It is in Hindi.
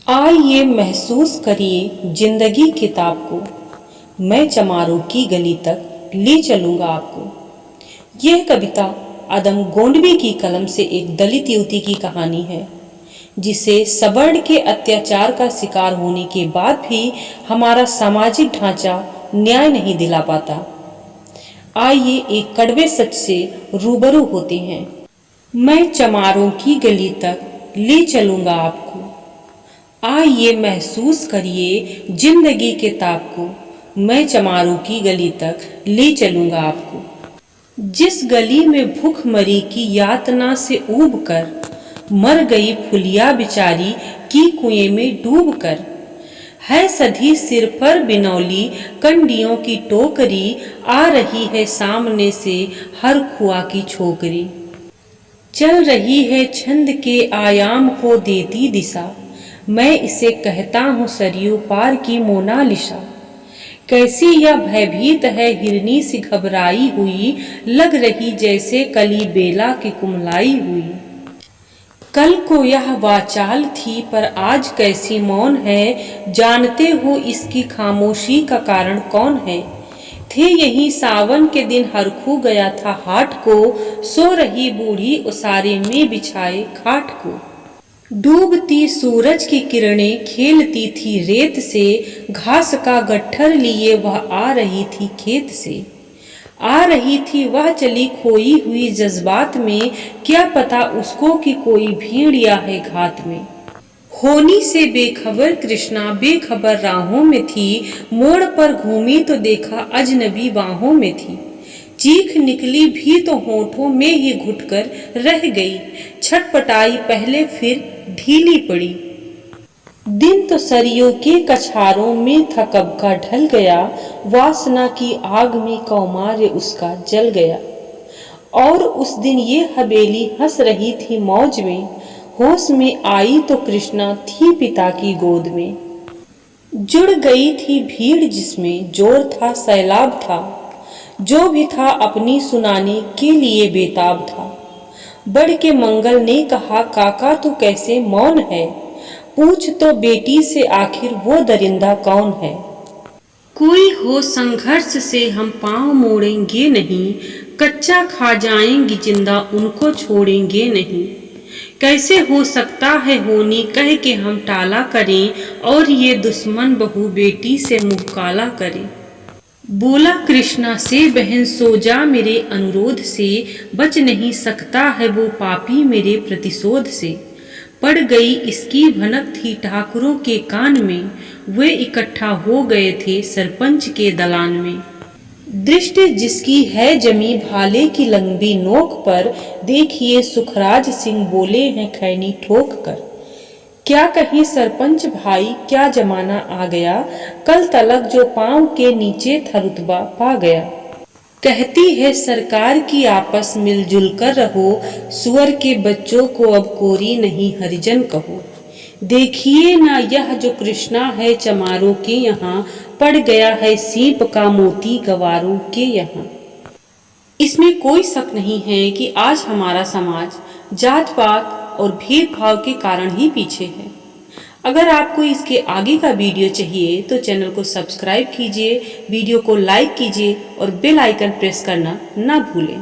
आइए महसूस करिए जिंदगी किताब को, मैं चमारों की गली तक ले चलूंगा आपको। यह कविता आदम गोंडवी की कलम से एक दलित युवती की कहानी है, जिसे सवर्ण के अत्याचार का शिकार होने के बाद भी हमारा सामाजिक ढांचा न्याय नहीं दिला पाता। आइए एक कड़वे सच से रूबरू होते हैं। मैं चमारों की गली तक ले चलूंगा आपको। आइए महसूस करिए जिंदगी के ताप को, मैं चमारों की गली तक ले चलूंगा आपको। जिस गली में भूखमरी की यातना से ऊब कर मर गई फुलिया बिचारी की कुएं में डूब कर, है सधी सिर पर बिनौली कंडियों की टोकरी, आ रही है सामने से हर खुआ की छोकरी। चल रही है छंद के आयाम को देती दिशा, मैं इसे कहता हूँ सरयू पार की मोनालिसा। कैसी यह भयभीत है हिरनी सी घबराई हुई, लग रही जैसे कली बेला की कुमलाई हुई। कल को यह वाचाल थी पर आज कैसी मौन है, जानते हो इसकी खामोशी का कारण कौन है। थे यही सावन के दिन हरखू गया था हाट को, सो रही बूढ़ी उसारे में बिछाए खाट को। डूबती सूरज की किरणें खेलती थी रेत से, घास का गट्ठर लिए वह आ रही थी खेत से। आ रही थी वह चली खोई हुई जज्बात में, क्या पता उसको कि कोई भेड़िया है घात में। होनी से बेखबर कृष्णा बेखबर राहों में थी, मोड़ पर घूमी तो देखा अजनबी बाहों में थी। चीख निकली भी तो होठों में ही घुटकर रह गई, छटपटाई पहले फिर ढीली पड़ी। दिन तो सरियों के कछारों में था कब का ढल गया, वासना की आग में कौमार्य उसका जल गया। और उस दिन ये हवेली हंस रही थी मौज में, होश में आई तो कृष्णा थी पिता की गोद में। जुड़ गई थी भीड़ जिसमें जोर था सैलाब था, जो भी था अपनी सुनाने के लिए बेताब था। बढ़ के मंगल ने कहा काका तू कैसे मौन है, पूछ तो बेटी से आखिर वो दरिंदा कौन है। कोई हो संघर्ष से हम पांव मोड़ेंगे नहीं, कच्चा खा जाएंगे जिंदा उनको छोड़ेंगे नहीं। कैसे हो सकता है होनी कह के हम टाला करें, और ये दुश्मन बहू बेटी से मुँह काला करे। बोला कृष्णा से बहन सो जा मेरे अनुरोध से, बच नहीं सकता है वो पापी मेरे प्रतिशोध से। पड़ गई इसकी भनक थी ठाकुरों के कान में, वे इकट्ठा हो गए थे सरपंच के दलान में। दृष्टि जिसकी है जमी भाले की लंबी नोक पर, देखिए सुखराज सिंह बोले हैं खैनी ठोक कर। क्या कहीं सरपंच भाई क्या जमाना आ गया, कल तलक जो पांव के नीचे था रुतबा पा गया। कहती है सरकार की आपस मिलजुल कर रहो, सुअर के बच्चों को अब कोरी नहीं हरिजन कहो। देखिए ना यह जो कृष्णा है चमारों के यहाँ, पड़ गया है सीप का मोती गवारों के यहाँ। इसमें कोई शक नहीं है कि आज हमारा समाज जात पात और भेदभाव के कारण ही पीछे है। अगर आपको इसके आगे का वीडियो चाहिए तो चैनल को सब्सक्राइब कीजिए, वीडियो को लाइक कीजिए और बेल आइकन प्रेस करना ना भूलें।